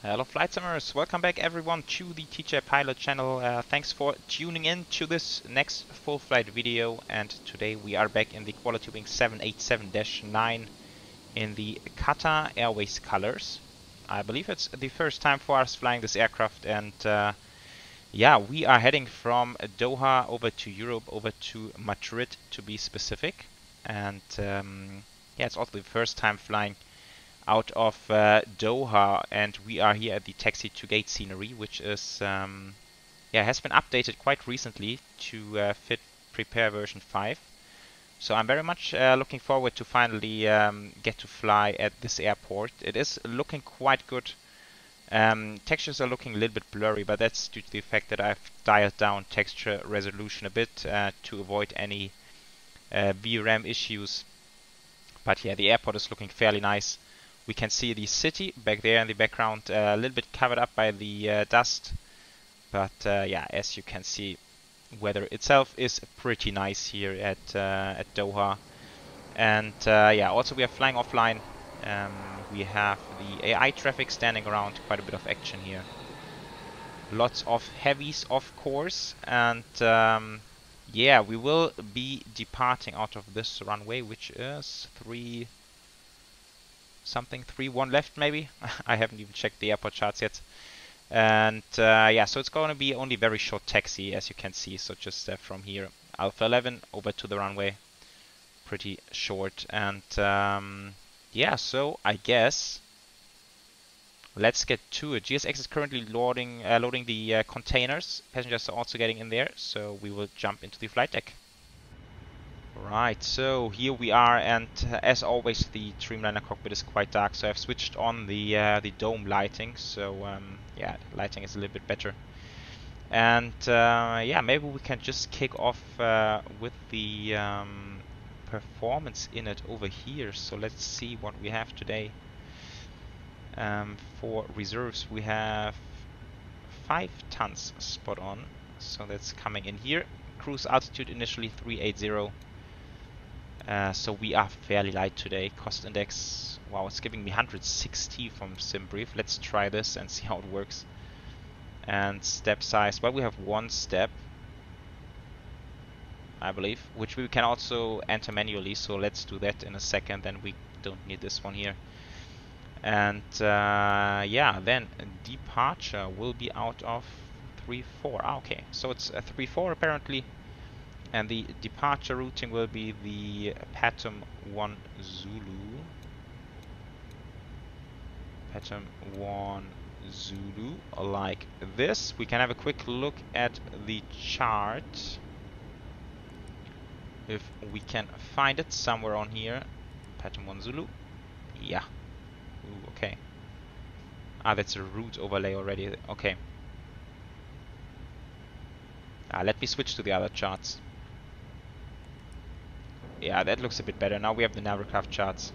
Hello flight simmers, welcome back everyone to the Teacher Pilot channel. Thanks for tuning in to this next full flight video, and today we are back in the QualityWings 787-9 in the Qatar Airways colors. I believe it's the first time for us flying this aircraft, and yeah, we are heading from Doha over to Europe, over to Madrid to be specific, and yeah, it's also the first time flying out of Doha, and we are here at the taxi to gate scenery, which is yeah, has been updated quite recently to fit prepare version 5. So I'm very much looking forward to finally get to fly at this airport. It is looking quite good. Textures are looking a little bit blurry, but that's due to the fact that I've dialed down texture resolution a bit to avoid any VRAM issues. But yeah, the airport is looking fairly nice. We can see the city back there in the background, a little bit covered up by the dust. But yeah, as you can see, weather itself is pretty nice here at Doha. And yeah, also we are flying offline. We have the AI traffic standing around, quite a bit of action here. Lots of heavies, of course, and yeah, we will be departing out of this runway, which is 3-1 left maybe. I haven't even checked the airport charts yet. And yeah, so it's going to be only very short taxi, as you can see. So just from here, Alpha 11 over to the runway, pretty short. And yeah, so I guess let's get to it. GSX is currently loading the containers. Passengers are also getting in there, so we will jump into the flight deck. Right, so here we are, and as always the Dreamliner cockpit is quite dark, so I've switched on the dome lighting, so yeah, lighting is a little bit better. And yeah, maybe we can just kick off with the performance in it over here. So let's see what we have today. For reserves we have 5 tons spot on, so that's coming in here. Cruise altitude initially 380. So we are fairly light today. Cost index, wow, it's giving me 160 from SimBrief. Let's try this and see how it works. And step size, well, we have 1 step, I believe, which we can also enter manually, so let's do that in a second, then we don't need this one here. And yeah, then departure will be out of 3-4. Okay, so it's a 3-4 apparently. And the departure routing will be the Pattern 1 Zulu. Pattern 1 Zulu, like this. We can have a quick look at the chart, if we can find it somewhere on here. Pattern 1 Zulu. Yeah. Ooh, okay. Ah, that's a route overlay already. Okay. Let me switch to the other charts. Yeah, that looks a bit better. Now we have the Navigraph Charts.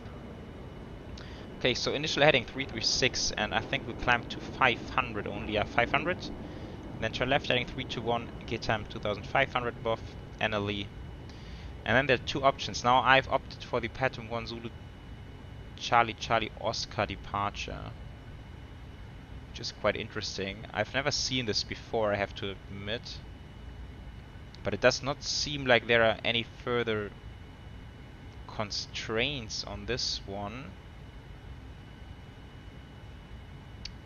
Okay, so initial heading 336, and I think we climbed to 500 only. Yeah, 500. Then turn left heading 321, gate time 2500 above NLE. And then there are 2 options. Now I've opted for the Pattern 1 Zulu Charlie Oscar departure, which is quite interesting. I've never seen this before, I have to admit. But it does not seem like there are any further constraints on this one.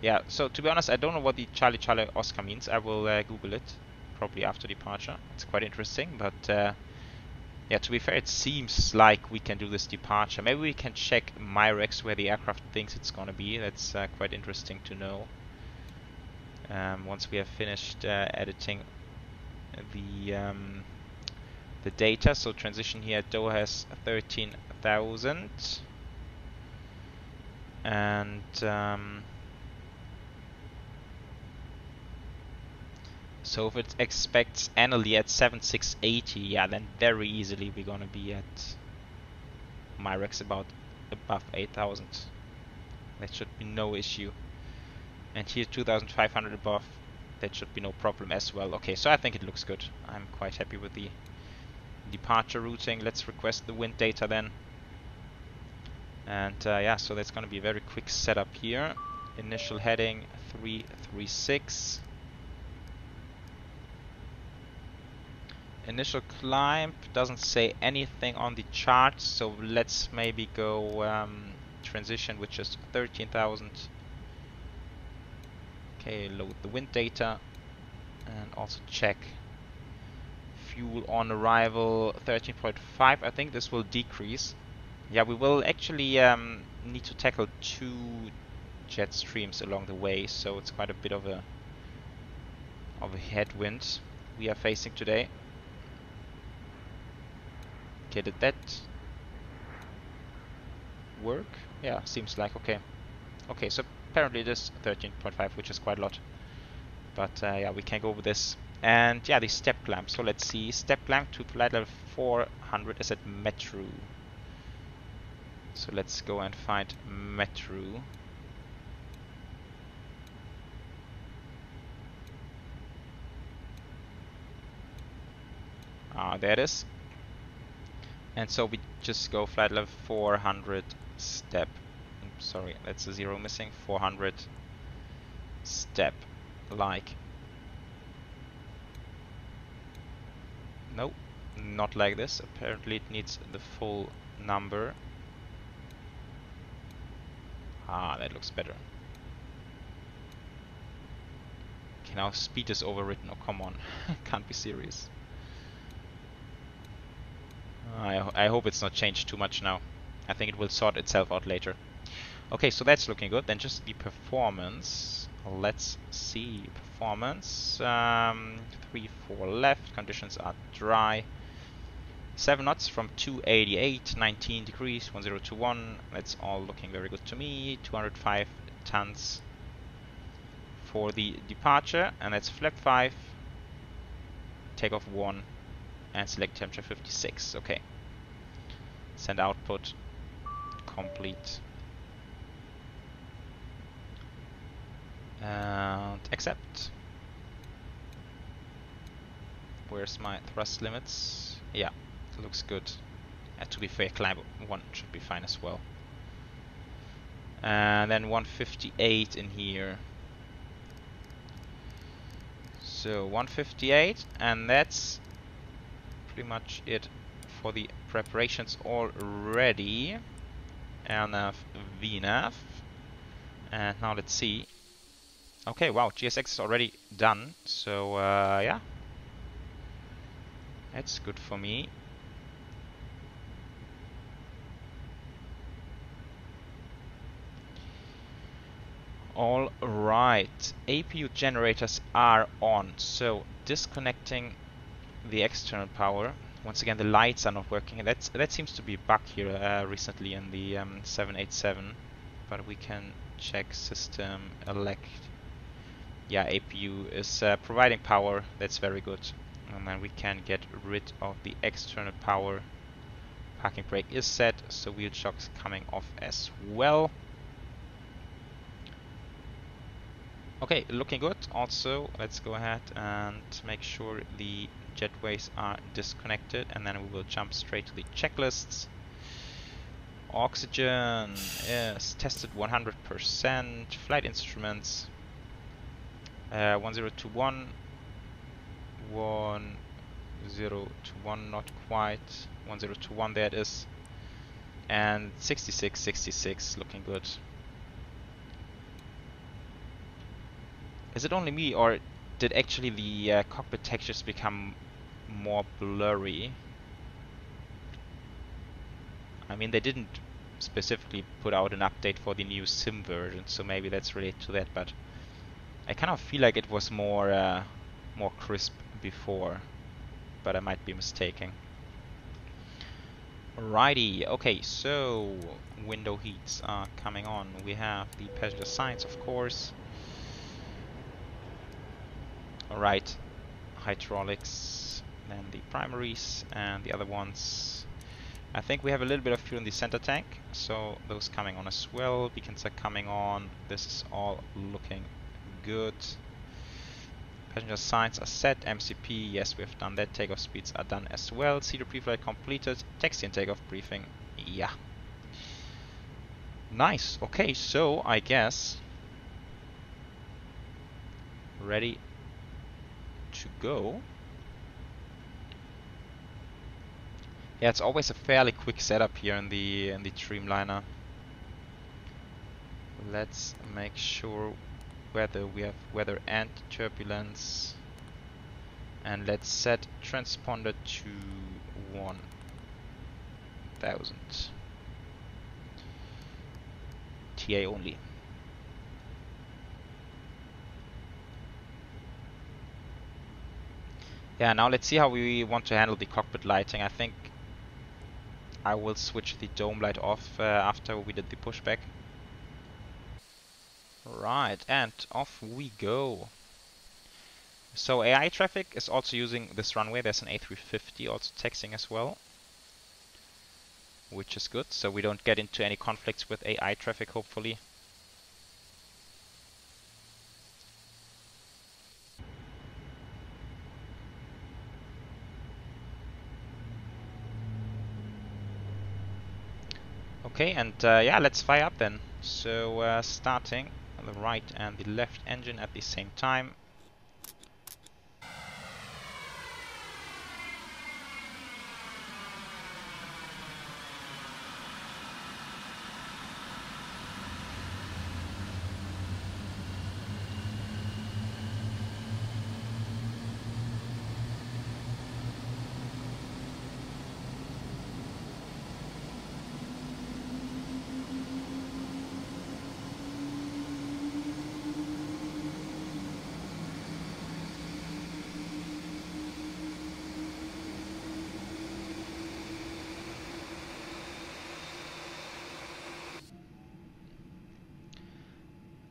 Yeah, so to be honest, I don't know what the Charlie Oscar means. I will Google it probably after departure. It's quite interesting, but yeah, to be fair, it seems like we can do this departure. Maybe we can check Myrex where the aircraft thinks it's gonna be. That's quite interesting to know. Once we have finished editing the data. So transition here at Doha has 13,000, and so if it expects annually at 7680, yeah, then very easily we're gonna be at Myrex about above 8,000. That should be no issue. And here 2,500 above, that should be no problem as well. Okay, so I think it looks good. I'm quite happy with the departure routing. Let's request the wind data then. And yeah, so that's going to be a very quick setup here. Initial heading 336. Initial climb doesn't say anything on the chart, so let's maybe go transition with just 13,000. Okay, load the wind data and also check fuel on arrival 13.5. I think this will decrease. Yeah, we will actually need to tackle 2 jet streams along the way, so it's quite a bit of a headwind we are facing today. Okay, did that work? Yeah, seems like okay. Okay, so apparently it is 13.5, which is quite a lot. But yeah, we can go with this. And yeah, the step climb. So let's see. Step climb to flight level 400 is at Metro. So let's go and find Metro. Ah, there it is. And so we just go flight level 400 step. Sorry, that's a 0 missing. 400 step. Like. No, not like this. Apparently it needs the full number. Ah, that looks better. Okay, now speed is overwritten. Oh, come on. Can't be serious. I hope it's not changed too much now. I think it will sort itself out later. Okay, so that's looking good. Then just the performance. Let's see. Performance. 3-4 left. Conditions are dry. 7 knots from 288. 19 degrees. 1021. That's all looking very good to me. 205 tons for the departure. And that's flap 5. Takeoff 1. And select temperature 56. Okay. Send output. Complete. And accept. Where's my thrust limits? Yeah, looks good. To be fair, climb 1 should be fine as well. And then 158 in here. So 158, and that's pretty much it for the preparations already. LNAV, VNAV. And now let's see. Okay, wow, GSX is already done, so yeah, that's good for me. All right, APU generators are on, so disconnecting the external power. Once again, the lights are not working. That seems to be a bug here recently in the 787, but we can check system elect. Yeah, APU is providing power. That's very good. And then we can get rid of the external power. Parking brake is set, so wheel shock's coming off as well. Okay, looking good. Also, let's go ahead and make sure the jetways are disconnected, and then we will jump straight to the checklists. Oxygen is tested 100%. Flight instruments 1021, 1021, not quite, 1021, there it is, and 6666, looking good. Is it only me, or did actually the cockpit textures become more blurry? I mean, they didn't specifically put out an update for the new sim version, so maybe that's related to that, but I kind of feel like it was more more crisp before, but I might be mistaken. Alrighty, okay, so window heats are coming on. We have the passenger signs, of course. Alright, hydraulics, then the primaries and the other ones. I think we have a little bit of fuel in the center tank, so those coming on as well. Beacons are coming on. This is all looking good. Passenger signs are set. MCP, yes, we've done that. Takeoff speeds are done as well. CEDAR pre-flight completed. Taxi and takeoff briefing, yeah. Nice. Okay, so I guess ready to go. Yeah, it's always a fairly quick setup here in the Dreamliner. Let's make sure whether we have weather and turbulence, and let's set transponder to 1000 TA only. Yeah, now let's see how we want to handle the cockpit lighting. I think I will switch the dome light off after we did the pushback. Right, and off we go. So AI traffic is also using this runway. There's an A350 also taxiing as well, which is good. So we don't get into any conflicts with AI traffic, hopefully. Okay, and yeah, let's fire up then. So starting on the right and the left engine at the same time.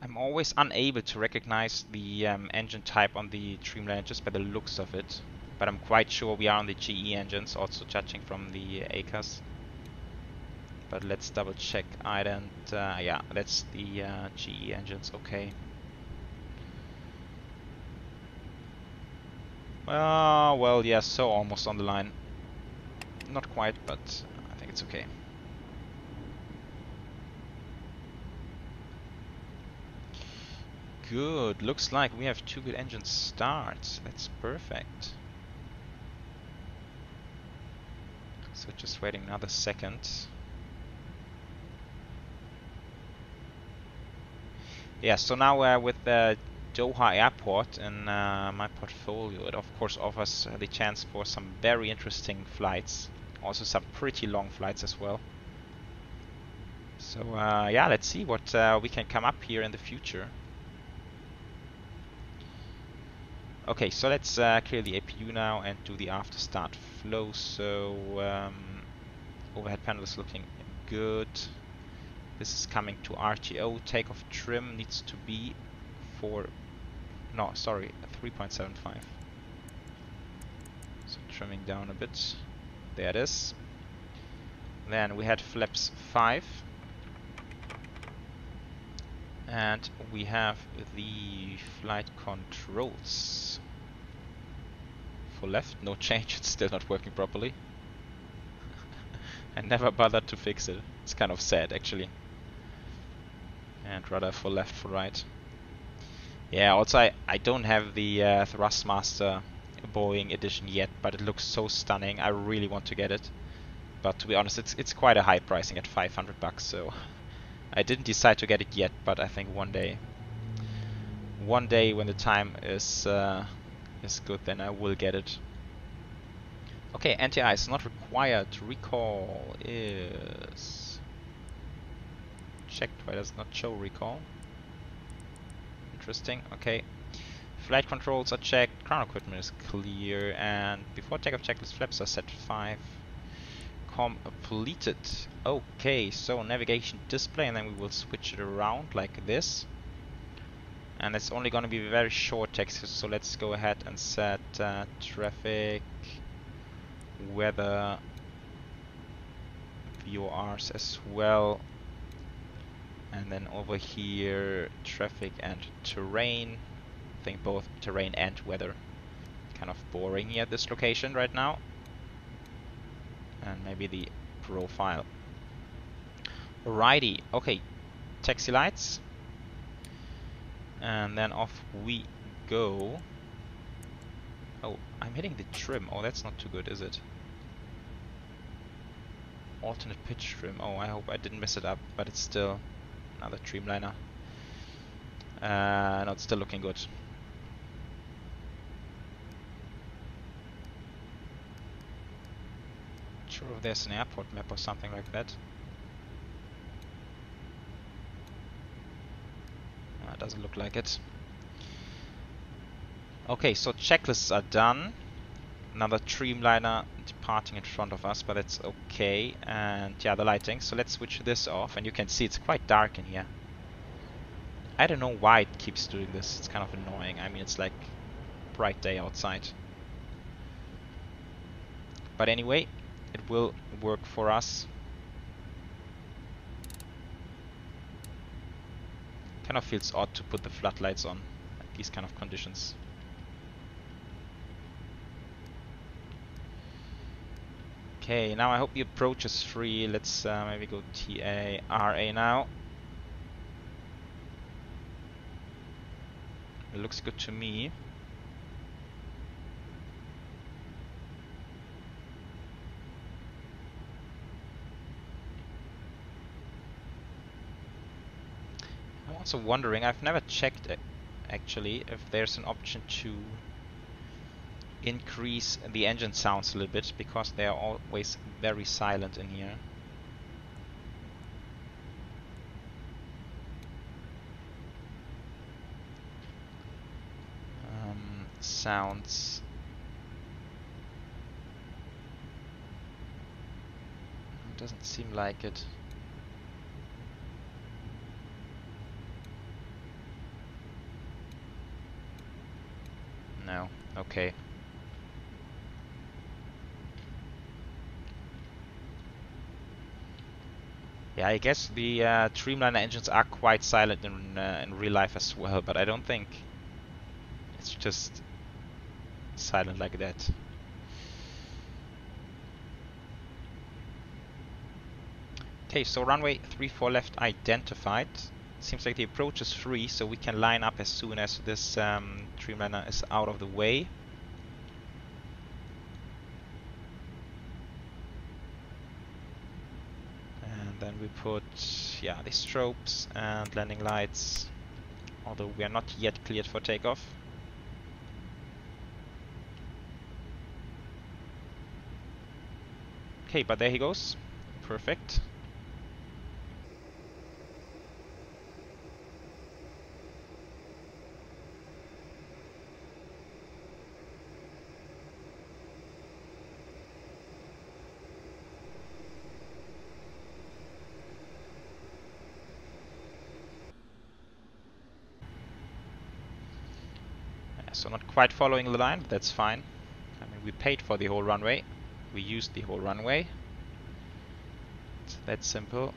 I'm always unable to recognize the engine type on the Dreamliner just by the looks of it, but I'm quite sure we are on the GE engines, also judging from the ACAS. But let's double check. Yeah, that's the GE engines. Okay. Well, yeah, so almost on the line. Not quite, but I think it's okay. Good. Looks like we have 2 good engine starts. That's perfect. So just waiting another second. Yeah, so now with the Doha airport in my portfolio, it of course offers the chance for some very interesting flights. Also some pretty long flights as well. So yeah, let's see what we can come up here in the future. Okay, so let's clear the APU now and do the after start flow. So overhead panel is looking good. This is coming to RTO. Takeoff trim needs to be 3.75. So trimming down a bit. There it is. Then we had flaps 5. And we have the flight controls. For left, no change, it's still not working properly. I never bothered to fix it. It's kind of sad actually. And rudder for left, for right. Yeah, also I don't have the Thrustmaster Boeing edition yet, but it looks so stunning. I really want to get it. But to be honest, it's quite a high pricing at $500, so I didn't decide to get it yet, but I think one day when the time is good, then I will get it. Okay, anti-air is not required. Recall is checked. Why does it not show recall? Interesting. Okay. Flight controls are checked. Ground equipment is clear. And before takeoff checklist, flaps are set 5. Completed. Okay, so navigation display, and then we will switch it around like this. And it's only going to be very short text, so let's go ahead and set traffic, weather, VORs as well. And then over here, traffic and terrain. I think both terrain and weather. Kind of boring here at this location right now. And maybe the profile. Alrighty, okay. Taxi lights. And then off we go. Oh, I'm hitting the trim. Oh, that's not too good, is it? Alternate pitch trim. Oh, I hope I didn't mess it up, but it's still another Dreamliner. No, it's still looking good. Not sure if there's an airport map or something like that. It doesn't look like it. Okay, so checklists are done. Another Dreamliner departing in front of us, but it's okay. And yeah, the lighting. So let's switch this off, and you can see it's quite dark in here. I don't know why it keeps doing this. It's kind of annoying. I mean, it's like bright day outside. But anyway, it will work for us. Kind of feels odd to put the floodlights on at these kind of conditions. Okay, now I hope the approach is free. Let's maybe go TARA now. It looks good to me. I'm also wondering, I've never checked actually if there's an option to increase the engine sounds a little bit, because they are always very silent in here. Sounds. Doesn't seem like it. No. Okay. Yeah, I guess the Dreamliner engines are quite silent in real life as well, but I don't think it's just silent like that. Okay, so runway 34 left identified. Seems like the approach is free, so we can line up as soon as this Dreamliner is out of the way. And then we put, yeah, the strobes and landing lights, although we are not yet cleared for takeoff. Okay, but there he goes. Perfect. So not quite following the line, but that's fine. I mean, we paid for the whole runway. We used the whole runway. It's that simple.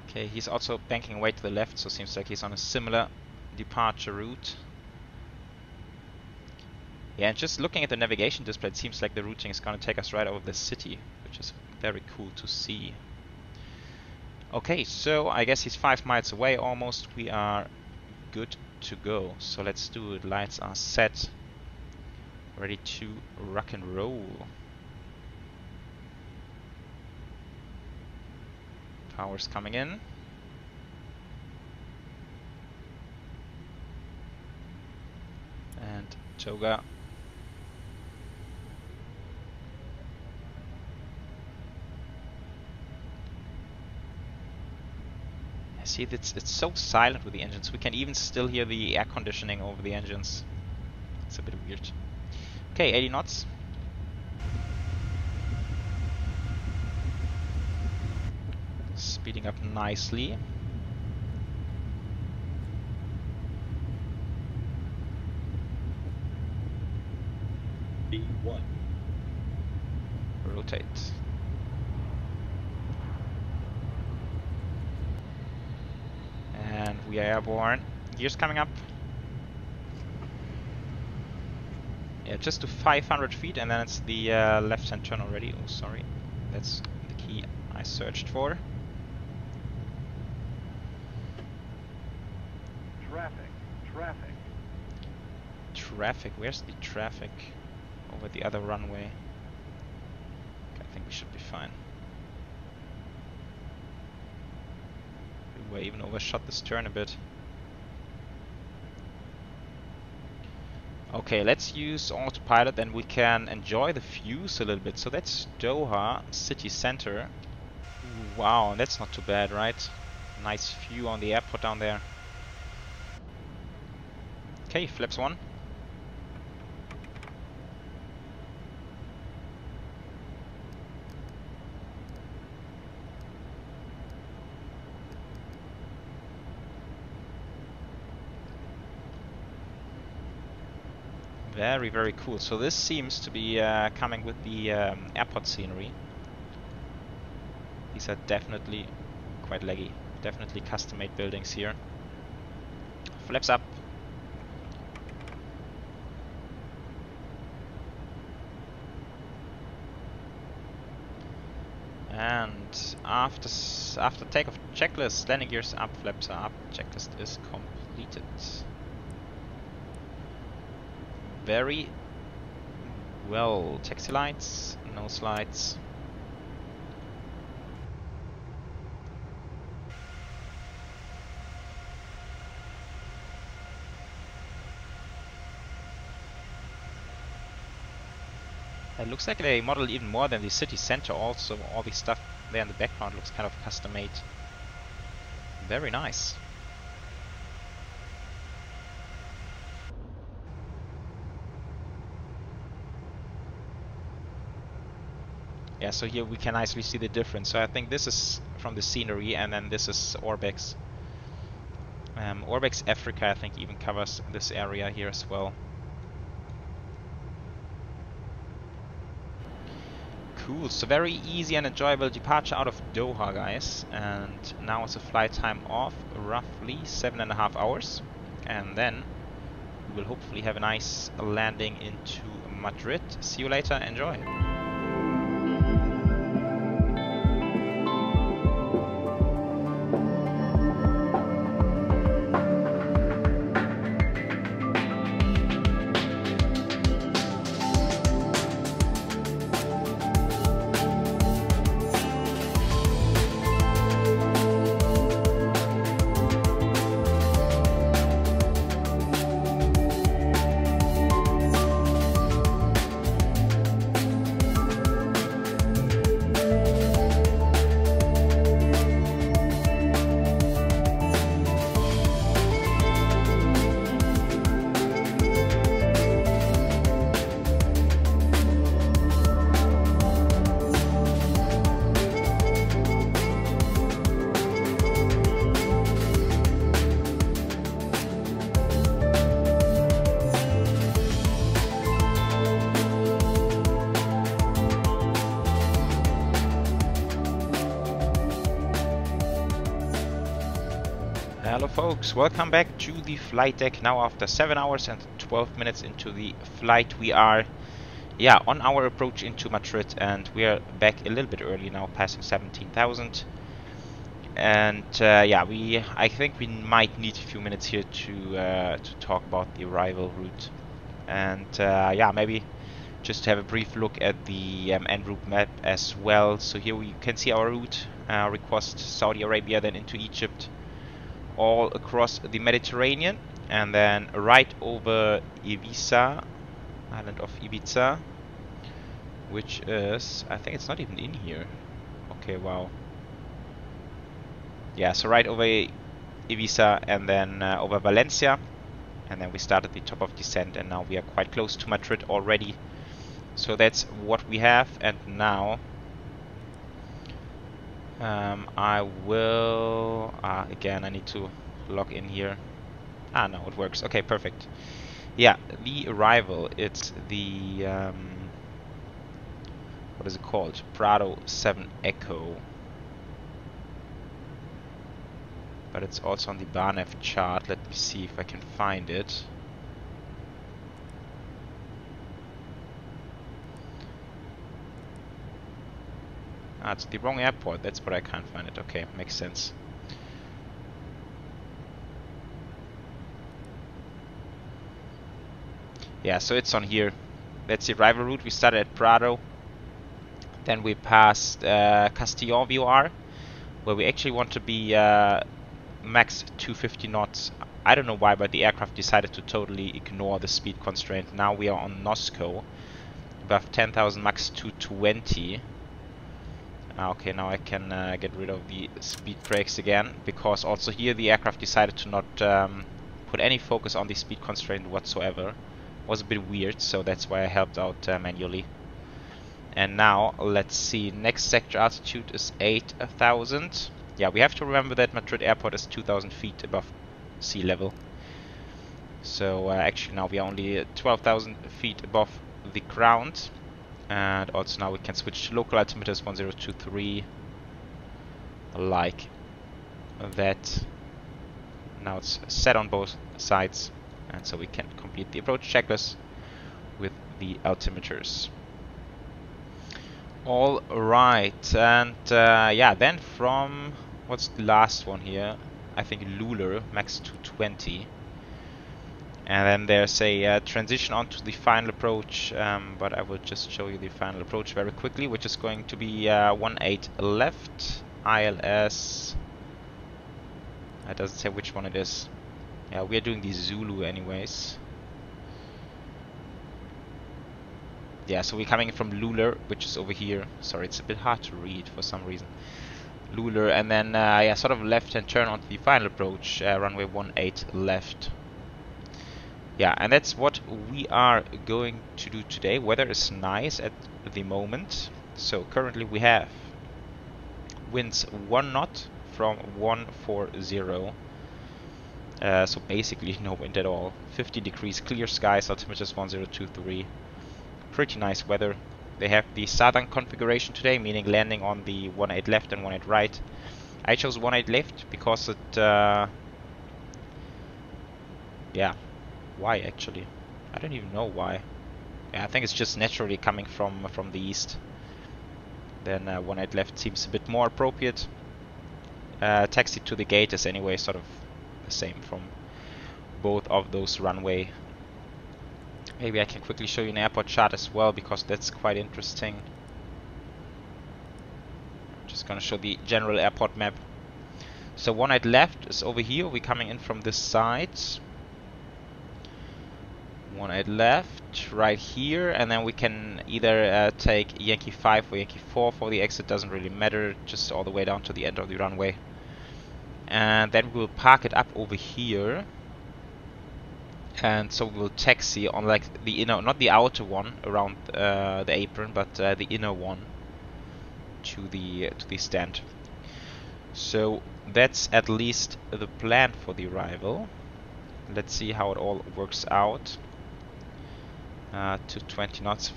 Okay, he's also banking away to the left, so seems like he's on a similar departure route. Yeah, and just looking at the navigation display, it seems like the routing is going to take us right over the city, which is very cool to see. Okay, so I guess he's 5 miles away almost. We are good to go. So let's do it. Lights are set. Ready to rock and roll. Power's coming in. And toga. See, it's so silent with the engines. We can even still hear the air conditioning over the engines. It's a bit weird. Okay, 80 knots. Speeding up nicely. B1. Rotate. we are airborne. Gears coming up. Yeah, just to 500 feet, and then it's the left-hand turn already. Oh, sorry. That's the key I searched for. Traffic. Traffic. Where's the traffic? Over the other runway. Okay, I think we should be fine. We even overshot this turn a bit. Okay, let's use autopilot, then we can enjoy the views a little bit. So that's Doha city center. Wow, that's not too bad, right? Nice view on the airport down there. Okay, flaps 1. Very, very cool. So this seems to be coming with the airport scenery. These are definitely quite laggy. Definitely custom-made buildings here. Flaps up. And after takeoff checklist, landing gears up, flaps are up. Checklist is completed. Very well. Taxi lights, no slides. It looks like they modeled even more than the city center also. All the stuff there in the background looks kind of custom made. Very nice. Yeah, so here we can nicely see the difference. So I think this is from the scenery, and then this is ORBX. ORBX Africa, I think, even covers this area here as well. Cool, so very easy and enjoyable departure out of Doha, guys. And now it's a flight time of roughly 7.5 hours. And then we will hopefully have a nice landing into Madrid. See you later, enjoy. Hello folks, welcome back to the flight deck. Now after 7 hours and 12 minutes into the flight, we are on our approach into Madrid, and we are back a little bit early now, passing 17,000. And I think we might need a few minutes here to talk about the arrival route, and maybe just have a brief look at the en route map as well. So here we can see our route, request Saudi Arabia, then into Egypt, all across the Mediterranean, and then right over Ibiza, island of Ibiza, which is, I think it's not even in here. Okay, wow. Yeah, so right over Ibiza, and then over Valencia, and then we start at the top of descent, and now we are quite close to Madrid already. So that's what we have, and now I will again, I need to log in here. No, it works. Okay, perfect. Yeah, the arrival, it's the what is it called? Prado 7 Echo. but it's also on the Navigraph chart. Let me see if I can find it. Ah, it's the wrong airport. That's what I can't find it. Okay, makes sense. Yeah, so it's on here. That's the arrival route. We started at Prado. Then we passed Castillon VR, where we actually want to be max 250 knots. I don't know why, but the aircraft decided to totally ignore the speed constraint. Now we are on Nosco, above 10,000, max 220. Okay, now I can get rid of the speed brakes again, because also here the aircraft decided to not put any focus on the speed constraint whatsoever. Was a bit weird, so that's why I helped out manually. And now let's see, next sector altitude is 8,000. Yeah, we have to remember that Madrid airport is 2,000 feet above sea level. So actually now we are only 12,000 feet above the ground. And also now we can switch to local altimeters 1023, like that. Now it's set on both sides, and so we can complete the approach checklist with the altimeters. All right, and yeah, then from what's the last one here? I think Luler, max 220. And then there's a transition onto the final approach, but I will just show you the final approach very quickly, which is going to be 18 left, ILS. It doesn't say which one it is. Yeah, we are doing the Zulu anyways. Yeah, so we're coming from Luler, which is over here. Sorry, it's a bit hard to read for some reason. Luler, and then yeah, sort of left-hand turn onto the final approach, runway 18 left. Yeah, and that's what we are going to do today. Weather is nice at the moment. So currently we have winds 1 knot from 140. So basically no wind at all. 50 degrees, clear skies, altimeters 1023. Pretty nice weather. They have the southern configuration today, meaning landing on the 18 left and 18 right. I chose 18 left because it yeah. Why actually? I don't even know why. Yeah, I think it's just naturally coming from the east. Then 18 left seems a bit more appropriate. Taxi to the gate is anyway sort of the same from both of those runway. Maybe I can quickly show you an airport chart as well, because that's quite interesting. I'm just gonna show the general airport map. So 18 left is over here. We're coming in from this side. 18 left, right here, and then we can either take Yankee 5 or Yankee 4 for the exit, doesn't really matter, just all the way down to the end of the runway. And then we'll park it up over here. And so we'll taxi on like the inner, not the outer one around the apron, but the inner one to the stand. So that's at least the plan for the arrival. Let's see how it all works out. 220 knots,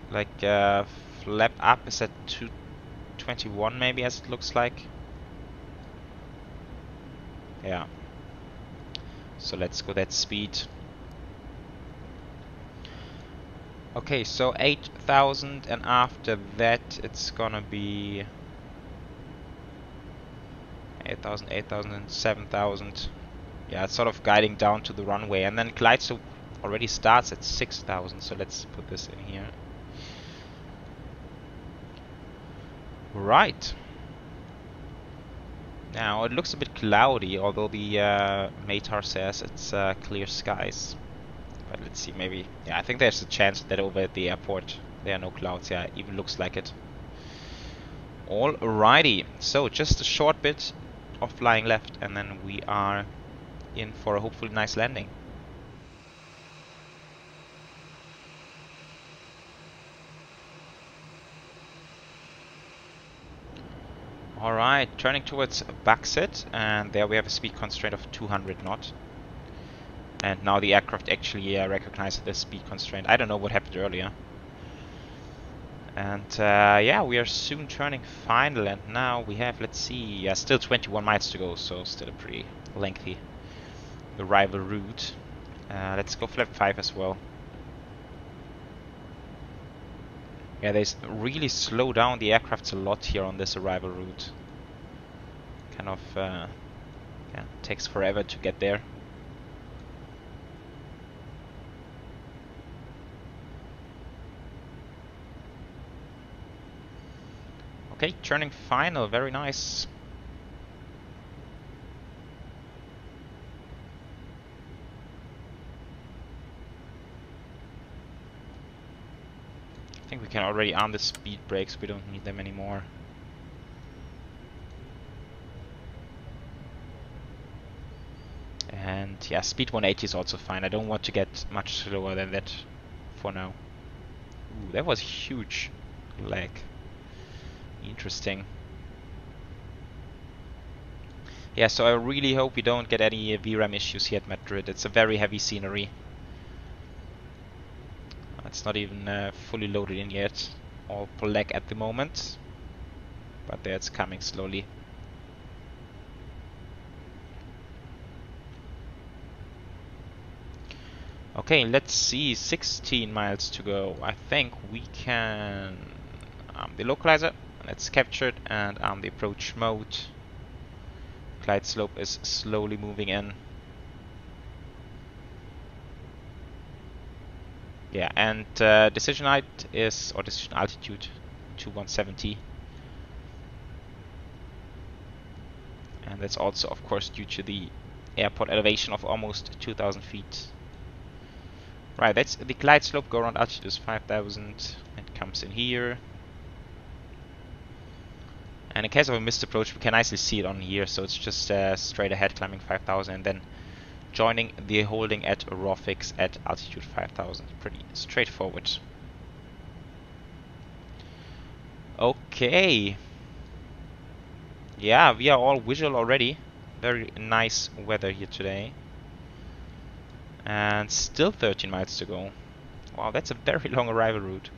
like flap up is at 221 maybe, as it looks like. Yeah. So let's go that speed. Okay, so 8,000, and after that it's gonna be 8,000, 8,000 and 7,000. Yeah, it's sort of guiding down to the runway, and then glide slope already starts at 6,000, so let's put this in here. Right. Now it looks a bit cloudy, although the METAR says it's clear skies. But let's see, maybe. Yeah, I think there's a chance that over at the airport there are no clouds. Yeah, it even looks like it. Alrighty, so just a short bit of flying left, and then we are in for a hopefully nice landing. Alright, turning towards Baxet, and there we have a speed constraint of 200 knot. And now the aircraft actually recognizes the speed constraint. I don't know what happened earlier. And yeah, we are soon turning final, and now we have, let's see, yeah, still 21 miles to go, so still a pretty lengthy arrival route. Let's go flap 5 as well. Yeah, they really slow down the aircrafts a lot here on this arrival route. Kind of, yeah, takes forever to get there. Okay, turning final, very nice. I think we can already arm the speed brakes, we don't need them anymore. And yeah, speed 180 is also fine. I don't want to get much slower than that for now. Ooh, that was huge lag. Interesting. Yeah, so I really hope we don't get any VRAM issues here at Madrid. It's a very heavy scenery. It's not even fully loaded in yet. All black at the moment. But there it's coming slowly. Okay, let's see. 16 miles to go. I think we can arm the localizer. Let's capture it and arm the approach mode. Glide slope is slowly moving in. Yeah, and decision height is, or decision altitude, to 170. And that's also, of course, due to the airport elevation of almost 2,000 feet. Right, that's the glide slope. Go around altitude is 5,000. It comes in here. And in case of a missed approach, we can nicely see it on here. So it's just straight ahead climbing 5,000 and then joining the holding at raw fix at altitude 5,000. Pretty straightforward. Okay. Yeah, we are all visual already. Very nice weather here today. And still 13 miles to go. Wow, that's a very long arrival route.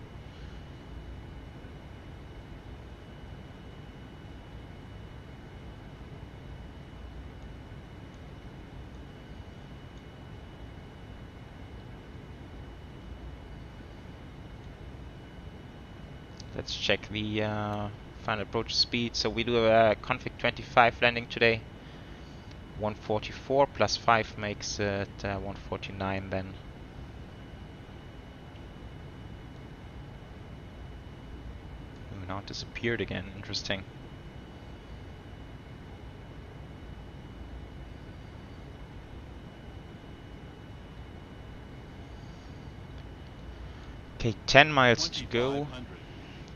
Let's check the final approach speed. So we do a config 25 landing today. 144 plus 5 makes it 149 then. Ooh, now it disappeared again. Interesting. Okay, 10 miles to go.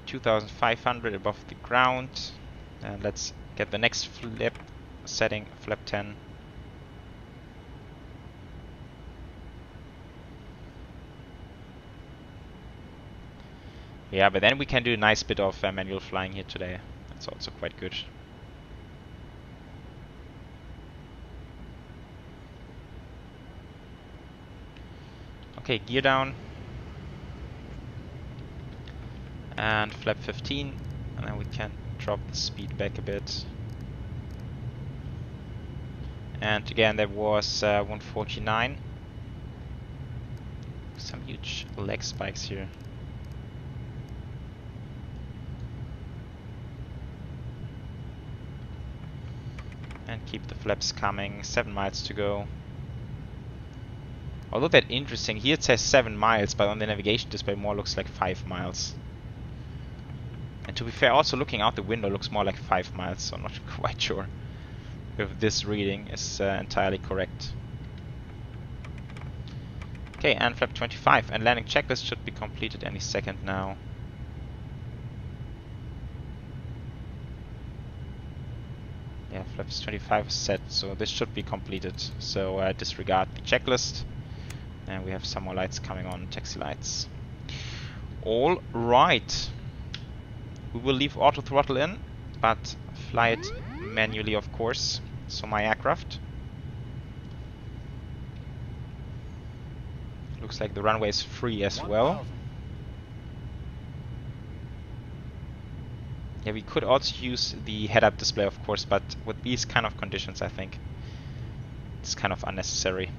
2,500 above the ground. And let's get the next flip setting, flap 10. Yeah, but then we can do a nice bit of manual flying here today. That's also quite good. Okay, gear down. And flap 15. And then we can drop the speed back a bit. And again, there was 149. Some huge leg spikes here. And keep the flaps coming. 7 miles to go. Although that's interesting, here it says 7 miles, but on the navigation display more looks like 5 miles. And to be fair, also looking out the window looks more like 5 miles, so I'm not quite sure if this reading is entirely correct. Okay, and flap 25, and landing checklist should be completed any second now. Yeah, flaps 25 is set, so this should be completed. So disregard the checklist, and we have some more lights coming on, taxi lights. All right. We will leave auto throttle in, but fly it manually, of course. So my aircraft. Looks like the runway is free as well. Yeah, we could also use the head-up display, of course, but with these kind of conditions, I think it's kind of unnecessary.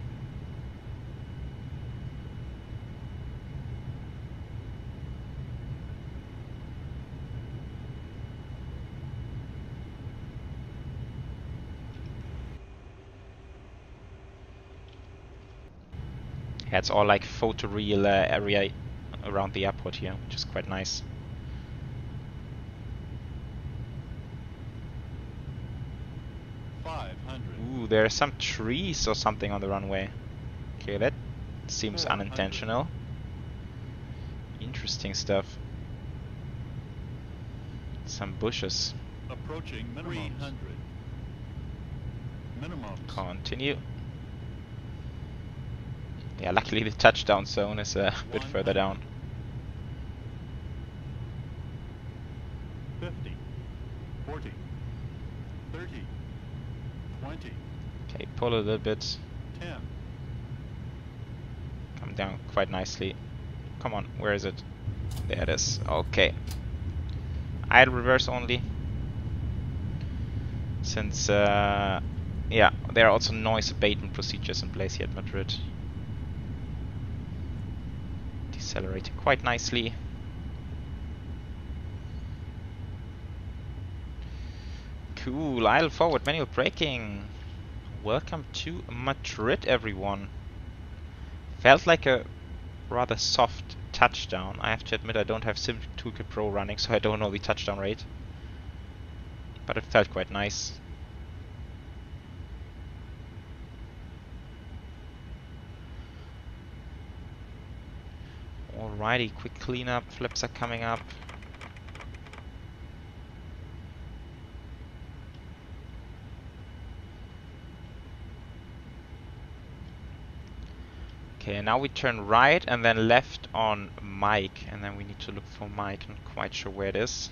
Yeah, it's all like photoreal area around the airport here, which is quite nice. Ooh, there are some trees or something on the runway. Okay, that seems unintentional. Interesting stuff. Some bushes. Approaching minimums. 300. Minimums. Continue. Yeah, luckily the touchdown zone is a bit further down. 50, 40, 30, 20. Okay, pull a little bit. 10. Come down quite nicely. Come on, where is it? There it is. Okay. Idle reverse only. Since, yeah, there are also noise abatement procedures in place here at Madrid. Decelerating quite nicely. Cool, idle forward, manual braking. Welcome to Madrid, everyone. Felt like a rather soft touchdown. I have to admit I don't have Sim Toolkit Pro running, so I don't know the touchdown rate. But it felt quite nice. Alrighty, quick cleanup. Flips are coming up. Okay, now we turn right and then left on Mike, and then we need to look for Mike. Not quite sure where it is.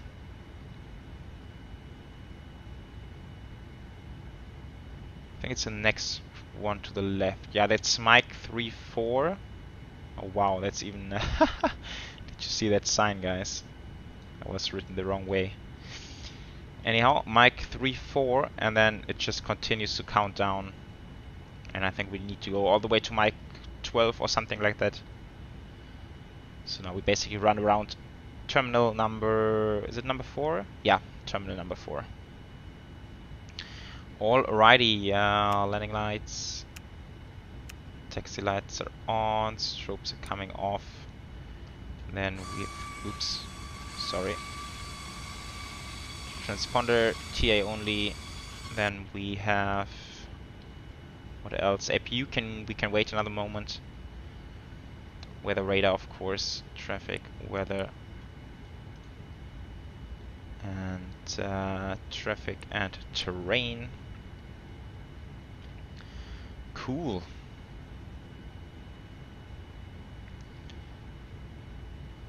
I think it's the next one to the left. Yeah, that's Mike 34. Oh wow, that's even... Did you see that sign, guys? That was written the wrong way. Anyhow, Mike 34, and then it just continues to count down. And I think we need to go all the way to Mike 12 or something like that. So now we basically run around terminal number... Is it number 4? Yeah, terminal number 4. Alrighty, landing lights. Taxi lights are on, strobes are coming off. And then we... Oops, sorry. Transponder, TA only. Then we have... What else? APU we can wait another moment. Weather radar, of course. Traffic, weather, and traffic and terrain. Cool.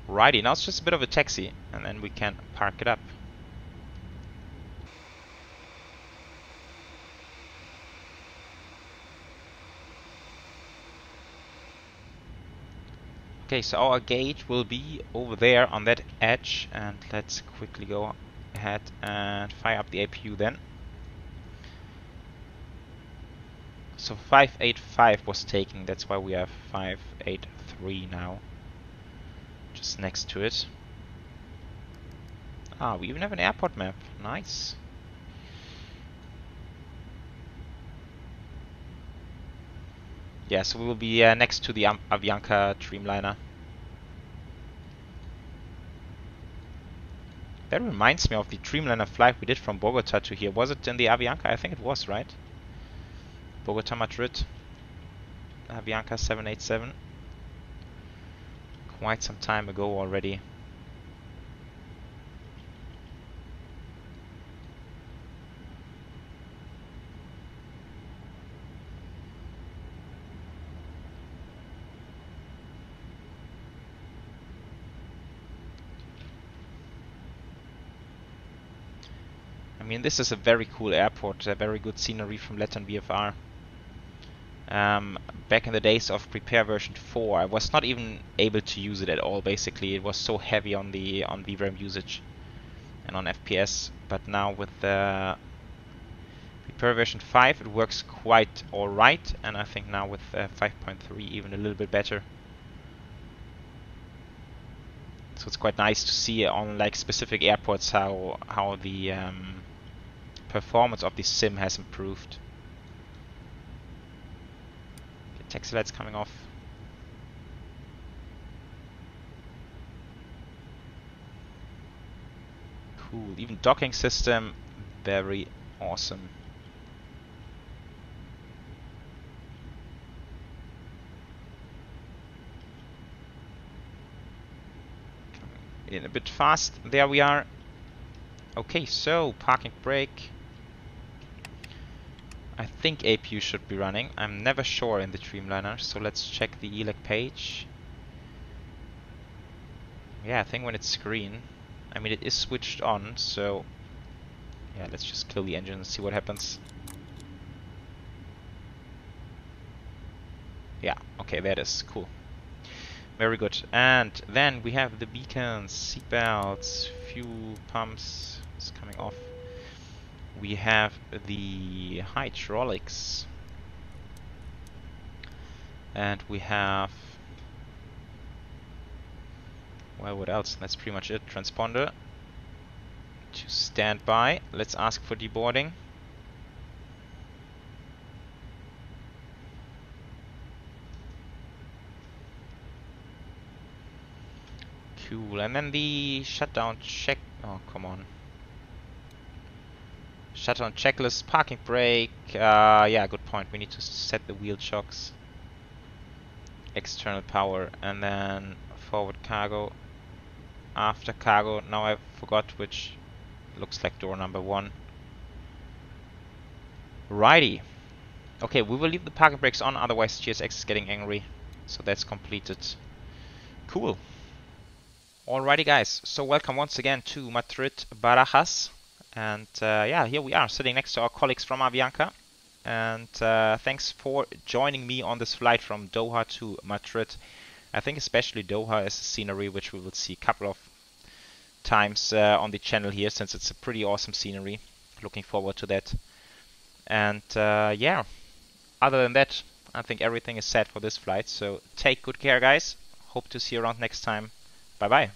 Righty, now it's just a bit of a taxi, and then we can park it up. Okay, so our gauge will be over there on that edge, and let's quickly go ahead and fire up the APU then. So 585 was taken, that's why we have 583 now, just next to it. Ah, we even have an airport map, nice. Yeah, so we will be next to the Avianca Dreamliner. That reminds me of the Dreamliner flight we did from Bogota to here. Was it in the Avianca? I think it was, right? Bogota, Madrid. Avianca 787. Quite some time ago already. I mean, this is a very cool airport, a very good scenery from LatinVFR. Back in the days of Prepare version 4, I was not even able to use it at all, basically. It was so heavy on the VRAM usage. and on FPS, but now with the Repair version 5 it works quite alright, and I think now with 5.3 even a little bit better. So it's quite nice to see on like specific airports how the performance of the sim has improved. The taxi light's coming off. Cool. Even docking system, very awesome. In a bit fast. There we are. Okay, so parking brake. I think APU should be running. I'm never sure in the Dreamliner, so let's check the ELEC page. Yeah, I think when it's green, I mean it is switched on, so yeah, let's just kill the engine and see what happens. Yeah, okay, there it is. Cool. Very good. And then we have the beacons, seatbelts, fuel pumps is coming off. We have the hydraulics. And we have, well, what else? That's pretty much it. Transponder to stand by. Let's ask for deboarding. Cool. And then the shutdown check. Oh, come on. Shutdown checklist, parking brake. Yeah, good point. We need to set the wheel chocks. External power, and then forward cargo, after cargo. Now I forgot which. Looks like door number 1. Righty. Okay, we will leave the parking brakes on, otherwise GSX is getting angry. So that's completed. Cool. Alrighty guys, so welcome once again to Madrid, Barajas. And yeah, here we are sitting next to our colleagues from Avianca. And thanks for joining me on this flight from Doha to Madrid. I think especially Doha is a scenery which we will see a couple of times on the channel here, since it's a pretty awesome scenery. Looking forward to that. And yeah, other than that, I think everything is set for this flight. So take good care guys. Hope to see you around next time. Bye bye.